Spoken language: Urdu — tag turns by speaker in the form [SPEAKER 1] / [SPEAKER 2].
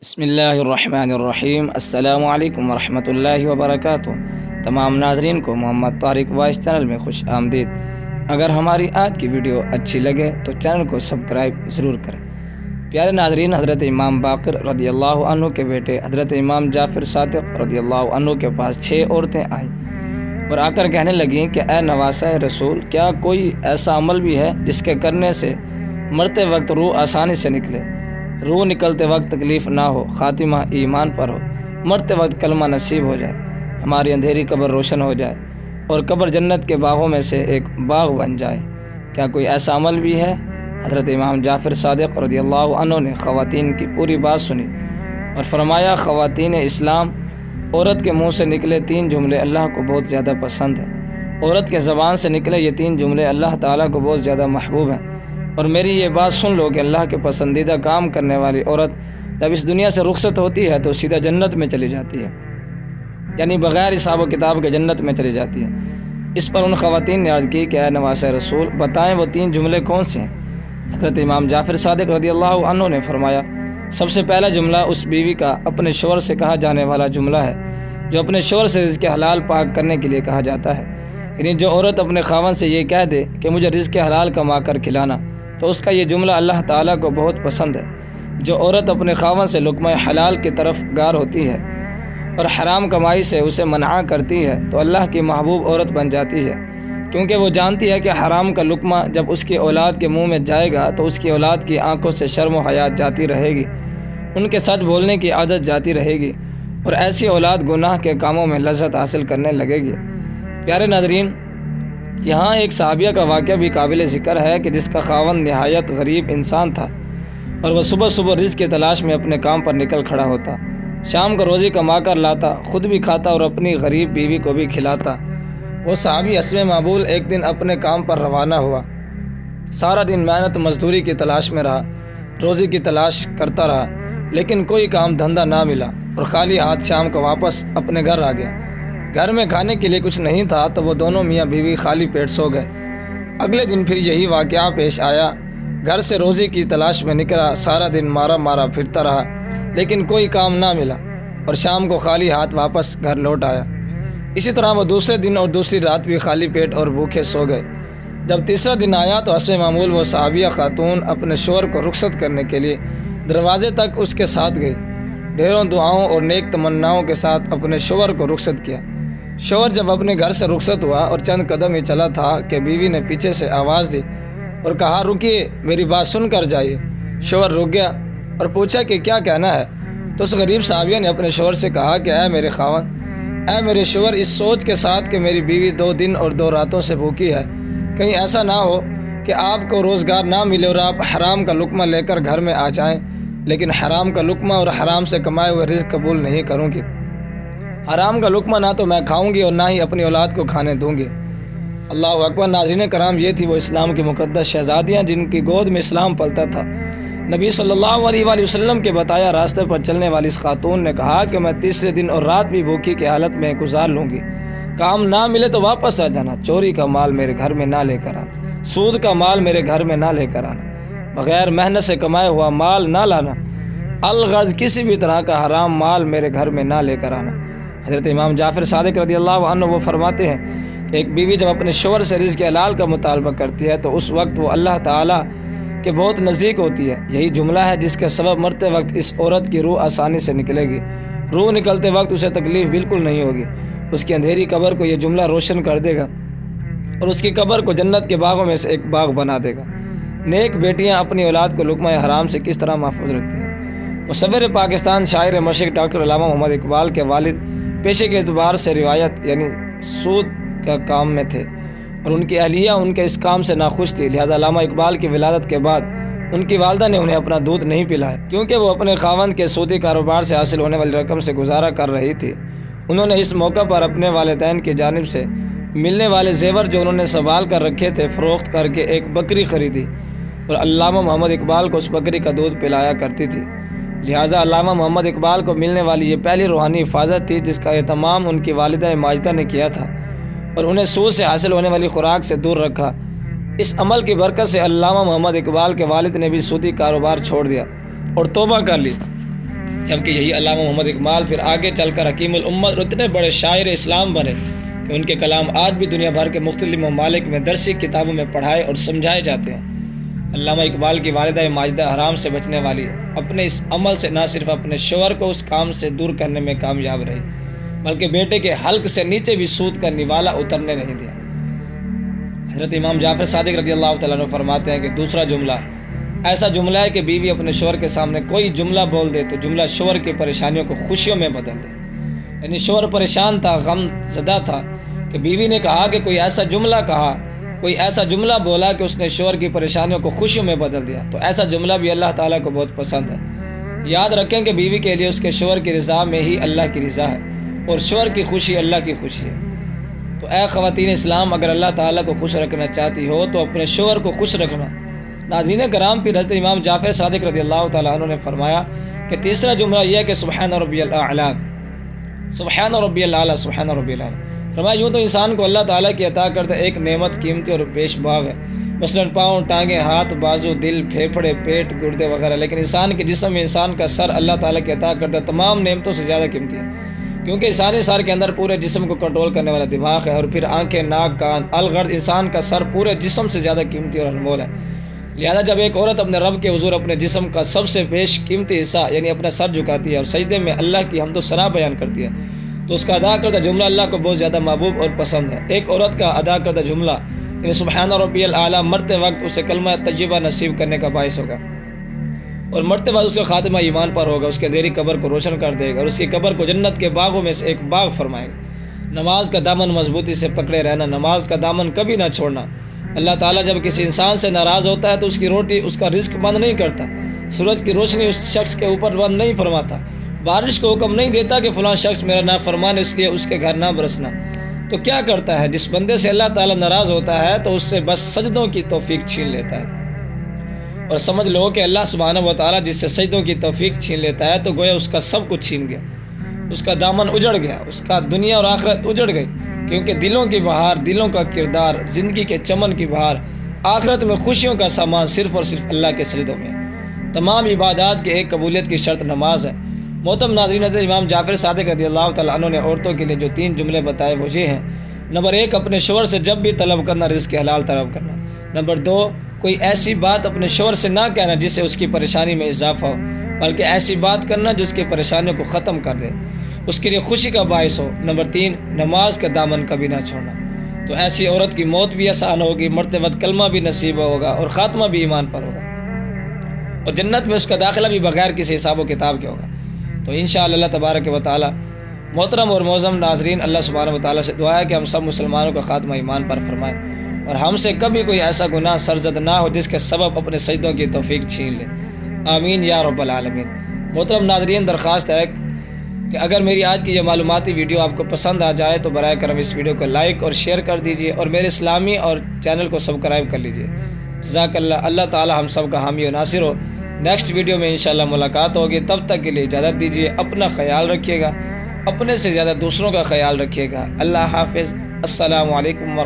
[SPEAKER 1] بسم اللہ الرحمن الرحیم۔ السلام علیکم ورحمۃ اللہ وبرکاتہ۔ تمام ناظرین کو محمد طارق وائس چینل میں خوش آمدید۔ اگر ہماری آج کی ویڈیو اچھی لگے تو چینل کو سبسکرائب ضرور کریں۔ پیارے ناظرین، حضرت امام باقر رضی اللہ عنہ کے بیٹے حضرت امام جعفر صادق رضی اللہ عنہ کے پاس 6 عورتیں آئیں اور آ کر کہنے لگیں کہ اے نواسہ رسول، کیا کوئی ایسا عمل بھی ہے جس کے کرنے سے مرتے وقت روح آسانی سے نکلے، روح نکلتے وقت تکلیف نہ ہو، خاتمہ ایمان پر ہو، مرتے وقت کلمہ نصیب ہو جائے، ہماری اندھیری قبر روشن ہو جائے اور قبر جنت کے باغوں میں سے ایک باغ بن جائے؟ کیا کوئی ایسا عمل بھی ہے؟ حضرت امام جعفر صادق رضی اللہ عنہ نے خواتین کی پوری بات سنی اور فرمایا، خواتین اسلام، عورت کے منہ سے نکلے 3 جملے اللہ کو بہت زیادہ پسند ہیں، عورت کے زبان سے نکلے یہ 3 جملے اللہ تعالیٰ کو بہت زیادہ محبوب ہیں، اور میری یہ بات سن لو کہ اللہ کے پسندیدہ کام کرنے والی عورت جب اس دنیا سے رخصت ہوتی ہے تو سیدھا جنت میں چلی جاتی ہے، یعنی بغیر حساب و کتاب کے جنت میں چلی جاتی ہے۔ اس پر ان خواتین نے عرض کی کہ اے نواسہ رسول، بتائیں وہ 3 جملے کون سے ہیں؟ حضرت امام جعفر صادق رضی اللہ عنہ نے فرمایا، سب سے پہلا جملہ اس بیوی کا اپنے شوہر سے کہا جانے والا جملہ ہے جو اپنے شوہر سے رزق حلال پاک کرنے کے لیے کہا جاتا ہے، یعنی جو عورت اپنے خاوند سے یہ کہہ دے کہ مجھے رزق حلال کما کر کھلانا، تو اس کا یہ جملہ اللہ تعالیٰ کو بہت پسند ہے۔ جو عورت اپنے خاوند سے لقمہ حلال کی طرف گار ہوتی ہے اور حرام کمائی سے اسے منع کرتی ہے تو اللہ کی محبوب عورت بن جاتی ہے، کیونکہ وہ جانتی ہے کہ حرام کا لقمہ جب اس کی اولاد کے منہ میں جائے گا تو اس کی اولاد کی آنکھوں سے شرم و حیات جاتی رہے گی، ان کے سچ بولنے کی عادت جاتی رہے گی اور ایسی اولاد گناہ کے کاموں میں لذت حاصل کرنے لگے گی۔ پیارے ناظرین، یہاں ایک صحابیہ کا واقعہ بھی قابل ذکر ہے کہ جس کا خاوند نہایت غریب انسان تھا اور وہ صبح صبح رزق کی تلاش میں اپنے کام پر نکل کھڑا ہوتا، شام کو روزی کما کر لاتا، خود بھی کھاتا اور اپنی غریب بیوی کو بھی کھلاتا۔ وہ صحابی اسوہ معبول ایک دن اپنے کام پر روانہ ہوا، سارا دن محنت مزدوری کی تلاش میں رہا، روزی کی تلاش کرتا رہا، لیکن کوئی کام دھندا نہ ملا اور خالی ہاتھ شام کو واپس اپنے گھر آ گیا۔ گھر میں کھانے کے لیے کچھ نہیں تھا تو وہ دونوں میاں بیوی خالی پیٹ سو گئے۔ اگلے دن پھر یہی واقعہ پیش آیا، گھر سے روزی کی تلاش میں نکلا، سارا دن مارا پھرتا رہا، لیکن کوئی کام نہ ملا اور شام کو خالی ہاتھ واپس گھر لوٹ آیا۔ اسی طرح وہ دوسرے دن اور دوسری رات بھی خالی پیٹ اور بھوکے سو گئے۔ جب تیسرا دن آیا تو اسوہ معمول وہ صحابیہ خاتون اپنے شوہر کو رخصت کرنے کے لیے دروازے تک اس کے ساتھ گئی، ڈھیروں دعاؤں اور نیک تمناؤں کے ساتھ اپنے شوہر کو رخصت کیا۔ شوہر جب اپنے گھر سے رخصت ہوا اور چند قدم ہی چلا تھا کہ بیوی نے پیچھے سے آواز دی اور کہا، رکیے، میری بات سن کر جائیے۔ شوہر رک گیا اور پوچھا کہ کیا کہنا ہے؟ تو اس غریب صحابیہ نے اپنے شوہر سے کہا کہ اے میرے خاوند، اے میرے شوہر، اس سوچ کے ساتھ کہ میری بیوی 2 دن اور 2 راتوں سے بھوکی ہے، کہیں ایسا نہ ہو کہ آپ کو روزگار نہ ملے اور آپ حرام کا لقمہ لے کر گھر میں آ جائیں، لیکن حرام کا لقمہ اور حرام سے کمائے ہوئے رزق قبول نہیں کروں گی۔ حرام کا لقمہ نہ تو میں کھاؤں گی اور نہ ہی اپنی اولاد کو کھانے دوں گی۔ اللہ اکبر۔ ناظرین کرام، یہ تھی وہ اسلام کی مقدس شہزادیاں جن کی گود میں اسلام پلتا تھا۔ نبی صلی اللہ علیہ وآلہ وسلم کے بتایا راستے پر چلنے والی اس خاتون نے کہا کہ میں تیسرے دن اور رات بھی بھوکی کی حالت میں گزار لوں گی، کام نہ ملے تو واپس آ جانا، چوری کا مال میرے گھر میں نہ لے کر آنا، سود کا مال میرے گھر میں نہ لے کر آنا، بغیر محنت سے کمایا ہوا مال نہ لانا، الغرض کسی بھی طرح کا حرام مال میرے گھر میں نہ لے کر آنا۔ حضرت امام جعفر صادق رضی اللہ عنہ وہ فرماتے ہیں کہ ایک بیوی جب اپنے شوہر سے رزق حلال کا مطالبہ کرتی ہے تو اس وقت وہ اللہ تعالیٰ کے بہت نزدیک ہوتی ہے۔ یہی جملہ ہے جس کے سبب مرتے وقت اس عورت کی روح آسانی سے نکلے گی، روح نکلتے وقت اسے تکلیف بالکل نہیں ہوگی، اس کی اندھیری قبر کو یہ جملہ روشن کر دے گا اور اس کی قبر کو جنت کے باغوں میں سے ایک باغ بنا دے گا۔ نیک بیٹیاں اپنی اولاد کو لقمہ حرام سے کس طرح محفوظ رکھتی ہیں؟ مصور پاکستان شاعر مشرق ڈاکٹر علامہ محمد اقبال کے والد پیشے کے اعتبار سے روایت یعنی سود کا کام میں تھے اور ان کی اہلیہ ان کے اس کام سے ناخوش تھی، لہذا علامہ اقبال کی ولادت کے بعد ان کی والدہ نے انہیں اپنا دودھ نہیں پلایا کیونکہ وہ اپنے خاوند کے سودی کاروبار سے حاصل ہونے والی رقم سے گزارا کر رہی تھی۔ انہوں نے اس موقع پر اپنے والدین کی جانب سے ملنے والے زیور جو انہوں نے سنبھال کر رکھے تھے فروخت کر کے ایک بکری خریدی اور علامہ محمد اقبال کو اس بکری کا دودھ پلایا کرتی تھی، لہٰذا علامہ محمد اقبال کو ملنے والی یہ پہلی روحانی حفاظت تھی جس کا اہتمام ان کی والدہ ماجدہ نے کیا تھا اور انہیں سود سے حاصل ہونے والی خوراک سے دور رکھا۔ اس عمل کی برکت سے علامہ محمد اقبال کے والد نے بھی سودی کاروبار چھوڑ دیا اور توبہ کر لی جبکہ یہی علامہ محمد اقبال پھر آگے چل کر حکیم الامت اور اتنے بڑے شاعر اسلام بنے کہ ان کے کلام آج بھی دنیا بھر کے مختلف ممالک میں درسی کتابوں میں پڑھائے اور سمجھائے جاتے ہیں۔ علامہ اقبال کی والدہ ماجدہ حرام سے بچنے والی اپنے اس عمل سے نہ صرف اپنے شوہر کو اس کام سے دور کرنے میں کامیاب رہی بلکہ بیٹے کے حلق سے نیچے بھی سود کا نوالا اترنے نہیں دیا۔ حضرت امام جعفر صادق رضی اللہ تعالیٰ عنہ فرماتے ہیں کہ دوسرا جملہ ایسا جملہ ہے کہ بیوی اپنے شوہر کے سامنے کوئی جملہ بول دے تو جملہ شوہر کی پریشانیوں کو خوشیوں میں بدل دے۔ یعنی شوہر پریشان تھا، غم زدہ تھا کہ بیوی نے کہا کہ کوئی ایسا جملہ کہا، کوئی ایسا جملہ بولا کہ اس نے شوہر کی پریشانیوں کو خوشیوں میں بدل دیا، تو ایسا جملہ بھی اللہ تعالیٰ کو بہت پسند ہے۔ یاد رکھیں کہ بیوی کے لیے اس کے شوہر کی رضا میں ہی اللہ کی رضا ہے اور شوہر کی خوشی اللہ کی خوشی ہے۔ تو اے خواتین اسلام، اگر اللہ تعالیٰ کو خوش رکھنا چاہتی ہو تو اپنے شوہر کو خوش رکھنا۔ ناظرین کرام، پھر حضرت امام جعفر صادق رضی اللہ تعالیٰ عنہ نے فرمایا کہ تیسرا جملہ یہ ہے کہ سبحان ربی الاعلیٰ، سبحان ربی الاعلیٰ، سبحان ربی الاعلیٰ۔ فرمایا یوں تو انسان کو اللہ تعالیٰ کی عطا کردہ ایک نعمت قیمتی اور بیش باغ ہے، مثلاً پاؤں، ٹانگیں، ہاتھ، بازو، دل، پھیپھڑے، پیٹ، گردے وغیرہ، لیکن انسان کے جسم میں انسان کا سر اللہ تعالیٰ کی عطا کردہ تمام نعمتوں سے زیادہ قیمتی ہے، کیونکہ انسانی سر کے اندر پورے جسم کو کنٹرول کرنے والا دماغ ہے، اور پھر آنکھیں، ناک، کان، الغرض انسان کا سر پورے جسم سے زیادہ قیمتی اور انمول ہے۔ لہذا جب ایک عورت اپنے رب کے حضور اپنے جسم کا سب سے بیش قیمتی حصہ یعنی اپنا سر جھکاتی ہے اور سجدے میں اللہ کی حمد و ثنا بیان کرتی ہے تو اس کا ادا کردہ جملہ اللہ کو بہت زیادہ محبوب اور پسند ہے۔ ایک عورت کا ادا کردہ جملہ یعنی سبحان ربی الاعلیٰ مرتے وقت اسے کلمہ طیبہ نصیب کرنے کا باعث ہوگا، اور مرتے وقت اس کا خاتمہ ایمان پر ہوگا، اس کے اندھیری قبر کو روشن کر دے گا اور اس کی قبر کو جنت کے باغوں میں سے ایک باغ فرمائے گا۔ نماز کا دامن مضبوطی سے پکڑے رہنا، نماز کا دامن کبھی نہ چھوڑنا۔ اللہ تعالیٰ جب کسی انسان سے ناراض ہوتا ہے تو اس کی روٹی، اس کا رزق بند نہیں کرتا، سورج کی روشنی اس شخص کے اوپر بند نہیں فرماتا، بارش کو حکم نہیں دیتا کہ فلاں شخص میرا نافرمان اس لیے اس کے گھر نہ برسنا۔ تو کیا کرتا ہے؟ جس بندے سے اللہ تعالیٰ ناراض ہوتا ہے تو اس سے بس سجدوں کی توفیق چھین لیتا ہے، اور سمجھ لو کہ اللہ سبحانہ و تعالیٰ جس سے سجدوں کی توفیق چھین لیتا ہے تو گویا اس کا سب کچھ چھین گیا، اس کا دامن اجڑ گیا، اس کا دنیا اور آخرت اجڑ گئی، کیونکہ دلوں کی بہار، دلوں کا کردار، زندگی کے چمن کی بہار، آخرت میں خوشیوں کا سامان صرف اور صرف اللہ کے سجدوں میں ہے۔ تمام عبادات کے ایک قبولیت کی شرط نماز ہے۔ محترم ناظرین، حضرت امام جعفر صادق رضی اللہ تعالیٰ عنہ نے عورتوں کے لیے جو 3 جملے بتائے وہ یہ ہیں: نمبر 1، اپنے شوہر سے جب بھی طلب کرنا رزق حلال طلب کرنا۔ نمبر 2، کوئی ایسی بات اپنے شوہر سے نہ کہنا جس سے اس کی پریشانی میں اضافہ ہو، بلکہ ایسی بات کرنا جو اس کی پریشانیوں کو ختم کر دے، اس کے لیے خوشی کا باعث ہو۔ نمبر 3، نماز کا دامن کبھی نہ چھوڑنا۔ تو ایسی عورت کی موت بھی آسان ہوگی، مرتے وقت کلمہ بھی نصیب ہوگا اور خاتمہ بھی ایمان پر ہوگا، اور جنت میں اس کا داخلہ بھی بغیر کسی حساب و کتاب کے ہوگا۔ تو انشاءاللہ اللہ تبارک و تعالی، محترم اور معظم ناظرین، اللہ سبحانہ و تعالیٰ سے دعا ہے کہ ہم سب مسلمانوں کا خاتمہ ایمان پر فرمائے، اور ہم سے کبھی کوئی ایسا گناہ سرزد نہ ہو جس کے سبب اپنے سجدوں کی توفیق چھین لے۔ آمین یا رب العالمین۔ محترم ناظرین، درخواست ہے کہ اگر میری آج کی یہ معلوماتی ویڈیو آپ کو پسند آ جائے تو برائے کرم اس ویڈیو کو لائک اور شیئر کر دیجیے، اور میرے اسلامی اور چینل کو سبسکرائب کر لیجیے۔ جزاک اللہ۔ اللہ تعالی ہم سب کا حامی و ناصر ہو۔ نیکسٹ ویڈیو میں انشاءاللہ ملاقات ہوگی، تب تک کے لیے اجازت دیجیے۔ اپنا خیال رکھیے گا، اپنے سے زیادہ دوسروں کا خیال رکھیے گا۔ اللہ حافظ۔ السلام علیکم۔